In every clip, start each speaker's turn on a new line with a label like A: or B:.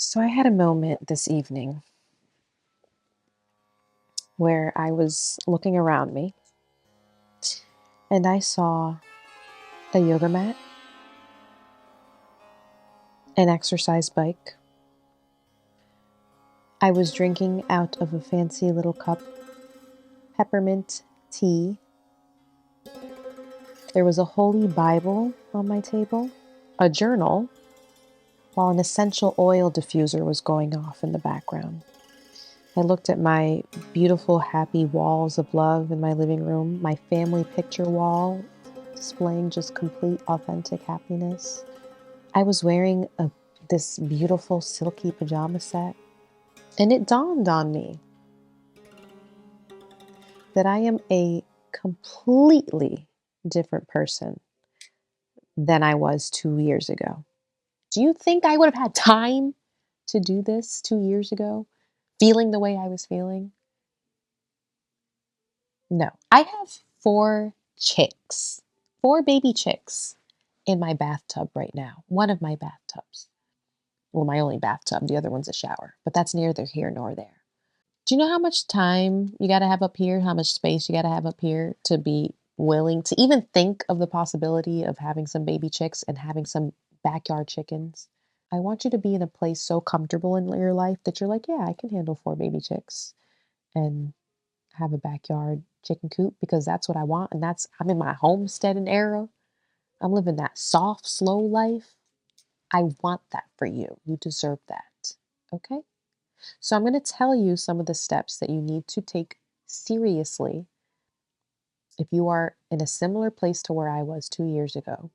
A: So I had a moment this evening where I was looking around me and I saw a yoga mat, an exercise bike. I was drinking out of a fancy little cup, peppermint tea. There was a holy Bible on my table, a journal, while an essential oil diffuser was going off in the background. I looked at my beautiful, happy walls of love in my living room, my family picture wall displaying just complete, authentic happiness. I was wearing this beautiful, silky pajama set, and it dawned on me that I am a completely different person than I was 2 years ago. Do you think I would have had time to do this 2 years ago, feeling the way I was feeling? No. I have four baby chicks in my bathtub right now. One of my bathtubs. Well, my only bathtub. The other one's a shower, but that's neither here nor there. Do you know how much time you got to have up here? How much space you got to have up here to be willing to even think of the possibility of having some baby chicks and having some backyard chickens? I want you to be in a place so comfortable in your life that you're like, yeah, I can handle four baby chicks and have a backyard chicken coop because that's what I want. And I'm in my homesteading era. I'm living that soft, slow life. I want that for you. You deserve that. Okay? So I'm going to tell you some of the steps that you need to take seriously if you are in a similar place to where I was 2 years ago,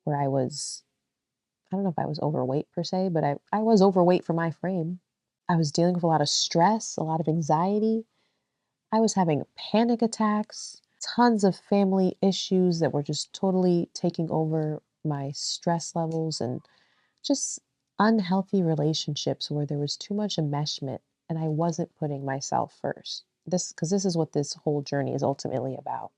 A: where I don't know if I was overweight per se, but I was overweight for my frame. I was dealing with a lot of stress, a lot of anxiety. I was having panic attacks, tons of family issues that were just totally taking over my stress levels and just unhealthy relationships where there was too much enmeshment and I wasn't putting myself first. This is what this whole journey is ultimately about.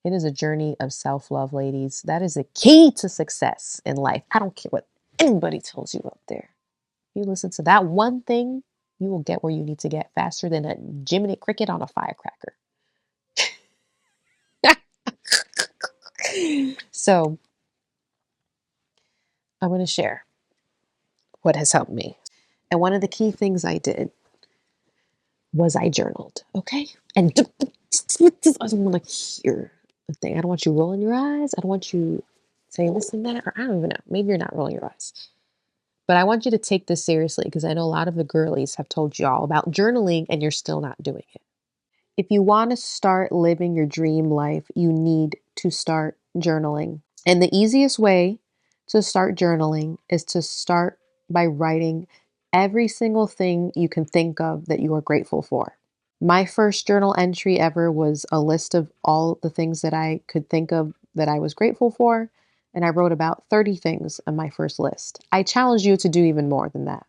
A: It is a journey of self-love, ladies. That is the key to success in life. I don't care what anybody tells you up there. You listen to that one thing, you will get where you need to get faster than a Jiminy Cricket on a firecracker. So, I'm going to share what has helped me. And one of the key things I did was I journaled, okay? And I don't want to hear the thing. I don't want you rolling your eyes. I don't want you saying this and that, or I don't even know. Maybe you're not rolling your eyes. But I want you to take this seriously because I know a lot of the girlies have told you all about journaling and you're still not doing it. If you want to start living your dream life, you need to start journaling. And the easiest way to start journaling is to start by writing every single thing you can think of that you are grateful for. My first journal entry ever was a list of all the things that I could think of that I was grateful for, and I wrote about 30 things on my first list. I challenge you to do even more than that.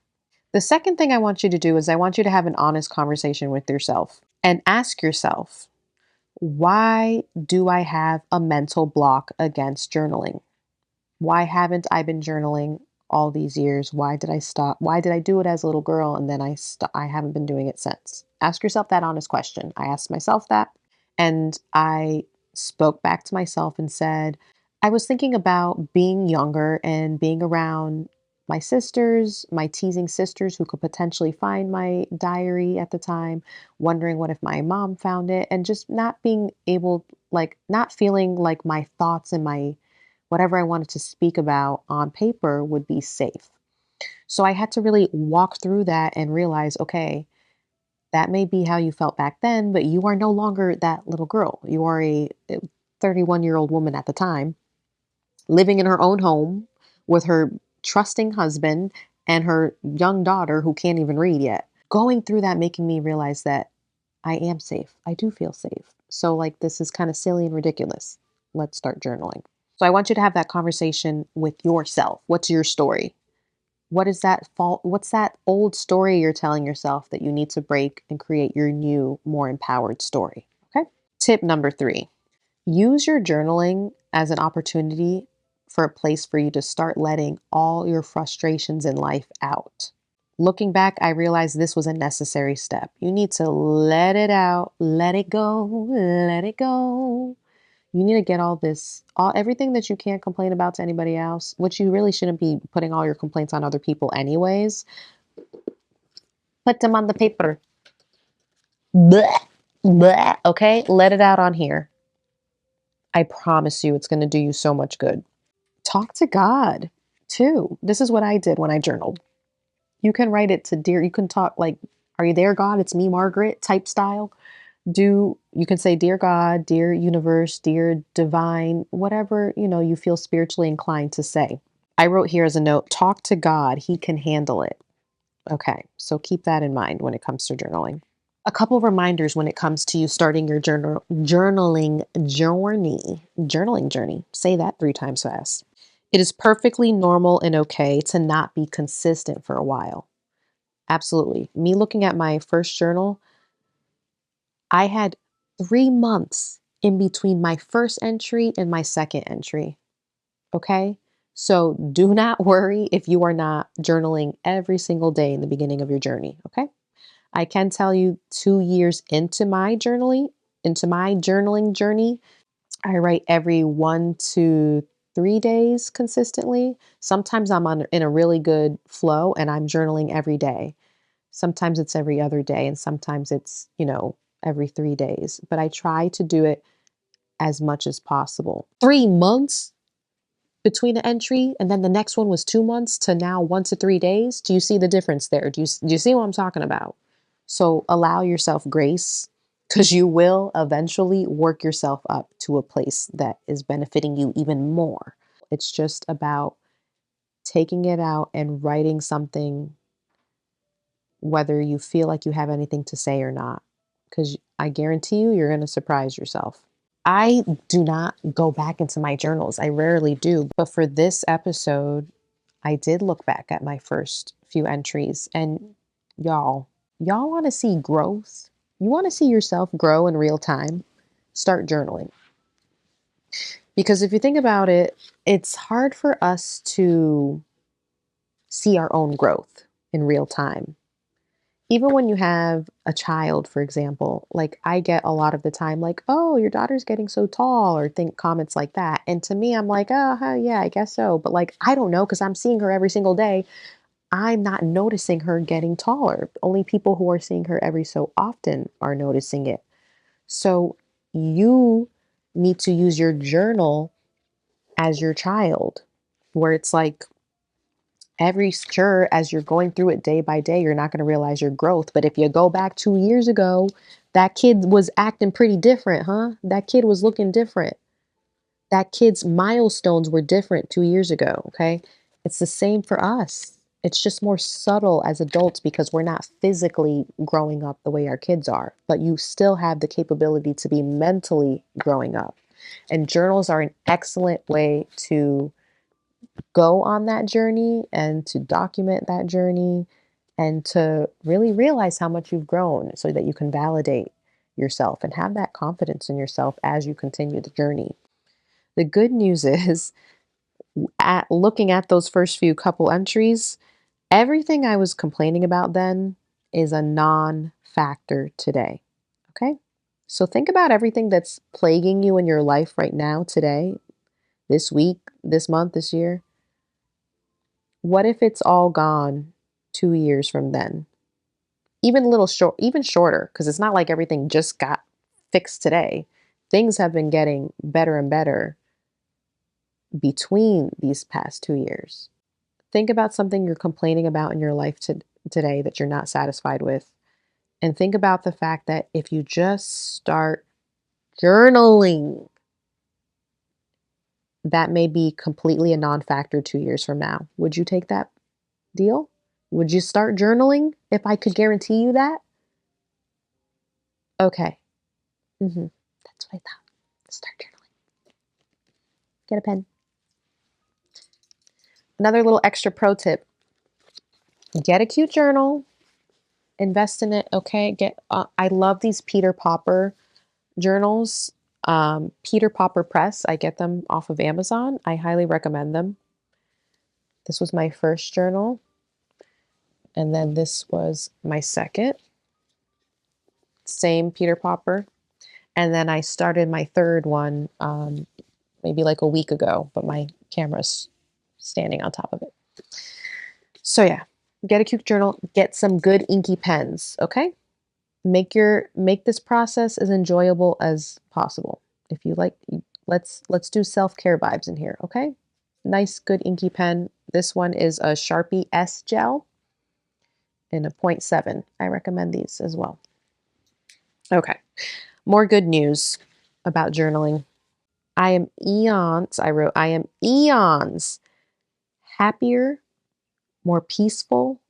A: The second thing I want you to do is I want you to have an honest conversation with yourself and ask yourself, why do I have a mental block against journaling? Why haven't I been journaling all these years? Why did I stop? Why did I do it as a little girl and then I haven't been doing it since? Ask yourself that honest question. I asked myself that and I spoke back to myself and said, I was thinking about being younger and being around my sisters, my teasing sisters who could potentially find my diary at the time, wondering what if my mom found it, and just not being able, like, not feeling like my thoughts and my whatever I wanted to speak about on paper would be safe. So I had to really walk through that and realize, okay, that may be how you felt back then, but you are no longer that little girl. You are a 31-year-old woman at the time, living in her own home with her trusting husband and her young daughter who can't even read yet. Going through that, making me realize that I am safe. I do feel safe. So, like, this is kind of silly and ridiculous. Let's start journaling. So I want you to have that conversation with yourself. What's your story? What is that fault? What's that old story you're telling yourself that you need to break and create your new, more empowered story? Okay. Tip number 3, use your journaling as an opportunity for a place for you to start letting all your frustrations in life out. Looking back, I realized this was a necessary step. You need to let it out, let it go, let it go. You need to get everything that you can't complain about to anybody else, which you really shouldn't be putting all your complaints on other people anyways. Put them on the paper. Blech, blech, okay? Let it out on here. I promise you it's going to do you so much good. Talk to God too. This is what I did when I journaled. You can write it to dear, you can talk like, are you there, God? It's me, Margaret, type style. You can say, dear God, dear universe, dear divine, whatever, you feel spiritually inclined to say. I wrote here as a note, talk to God. He can handle it. Okay. So keep that in mind when it comes to journaling. A couple reminders when it comes to you starting your journaling journey. Say that 3 times fast. It is perfectly normal and okay to not be consistent for a while. Absolutely. Me looking at my first journal, I had 3 months in between my first entry and my second entry. Okay? So do not worry if you are not journaling every single day in the beginning of your journey. Okay? I can tell you 2 years into my journaling journey, I write every 1 to 3 days consistently. Sometimes in a really good flow and I'm journaling every day. Sometimes it's every other day and sometimes it's, every 3 days. But I try to do it as much as possible. 3 months between the entry and then the next one was 2 months to now 1 to 3 days. Do you see the difference there? Do you see what I'm talking about? So allow yourself grace because you will eventually work yourself up to a place that is benefiting you even more. It's just about taking it out and writing something, whether you feel like you have anything to say or not, because I guarantee you're going to surprise yourself. I do not go back into my journals. I rarely do. But for this episode, I did look back at my first few entries and y'all want to see growth. You want to see yourself grow in real time. Start journaling. Because if you think about it, it's hard for us to see our own growth in real time. Even when you have a child, for example, like I get a lot of the time, like, oh, your daughter's getting so tall, or think comments like that. And to me, I'm like, oh, huh, yeah, I guess so. But like, I don't know because I'm seeing her every single day. I'm not noticing her getting taller. Only people who are seeing her every so often are noticing it. So you need to use your journal as your child, where it's like, as you're going through it day by day, you're not going to realize your growth. But if you go back 2 years ago, that kid was acting pretty different, huh? That kid was looking different. That kid's milestones were different 2 years ago. Okay. It's the same for us. It's just more subtle as adults because we're not physically growing up the way our kids are, but you still have the capability to be mentally growing up. And journals are an excellent way to go on that journey and to document that journey and to really realize how much you've grown so that you can validate yourself and have that confidence in yourself as you continue the journey. The good news is, at looking at those first few couple entries, everything I was complaining about then is a non-factor today. Okay? So think about everything that's plaguing you in your life right now, today, this week, this month, this year. What if it's all gone 2 years from then? Even a little short, even shorter, because it's not like everything just got fixed today. Things have been getting better and better between these past 2 years. Think about something you're complaining about in your life today that you're not satisfied with. And think about the fact that if you just start journaling, that may be completely a non-factor 2 years from now. Would you take that deal? Would you start journaling if I could guarantee you that? Okay. That's what I thought. Start journaling. Get a pen. Another little extra pro tip. Get a cute journal. Invest in it, okay? I love these Peter Popper journals. Peter Popper Press, I get them off of Amazon. I highly recommend them. This was my first journal, and then this was my second. Same Peter Popper. And then I started my third one maybe like a week ago, but my camera's standing on top of it. So yeah, get a cute journal, get some good inky pens, okay? Make this process as enjoyable as possible. If you like, let's do self-care vibes in here, okay? Nice good inky pen. This one is a Sharpie S gel in a 0.7. I recommend these as well. Okay. More good news about journaling. I am eons happier, more peaceful,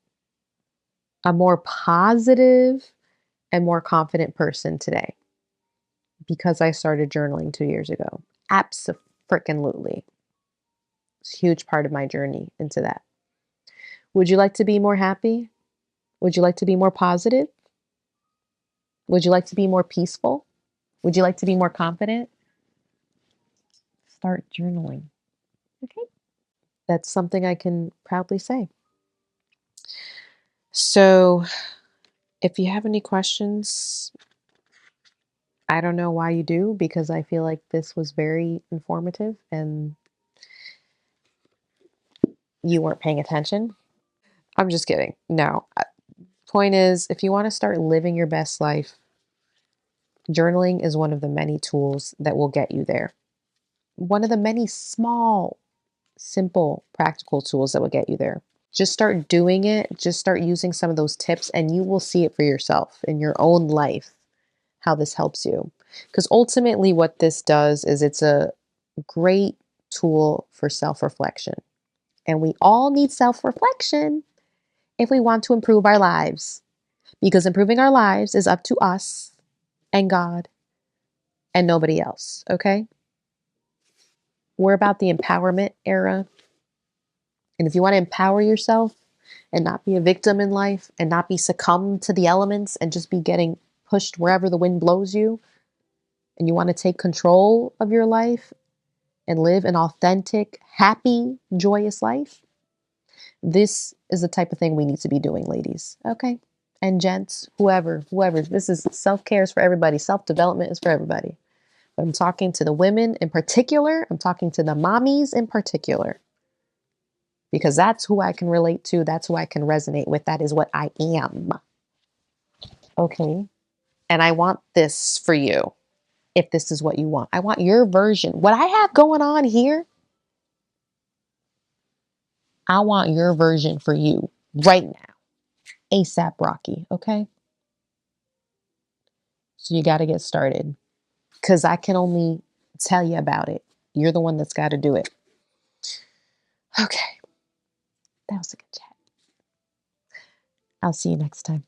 A: a more positive, and more confident person today because I started journaling 2 years ago. Abso-freaking-lutely. It's a huge part of my journey into that. Would you like to be more happy? Would you like to be more positive? Would you like to be more peaceful? Would you like to be more confident? Start journaling. Okay. That's something I can proudly say. So, if you have any questions, I don't know why you do, because I feel like this was very informative and you weren't paying attention. I'm just kidding. No. Point is, if you want to start living your best life, journaling is one of the many tools that will get you there. One of the many small, simple, practical tools that will get you there. Just start doing it. Just start using some of those tips and you will see it for yourself in your own life, how this helps you. Because ultimately what this does is it's a great tool for self-reflection. And we all need self-reflection if we want to improve our lives. Because improving our lives is up to us and God and nobody else, okay? We're about the empowerment era. And if you want to empower yourself and not be a victim in life and not be succumbed to the elements and just be getting pushed wherever the wind blows you, and you want to take control of your life and live an authentic, happy, joyous life, this is the type of thing we need to be doing, ladies. Okay? And gents, whoever. This is self-care is for everybody. Self-development is for everybody. But I'm talking to the women in particular. I'm talking to the mommies in particular. Because that's who I can relate to. That's who I can resonate with. That is what I am. Okay? And I want this for you. If this is what you want. I want your version. What I have going on here, I want your version for you right now. ASAP Rocky, okay? So you got to get started because I can only tell you about it. You're the one that's got to do it. Okay. That was a good chat. I'll see you next time.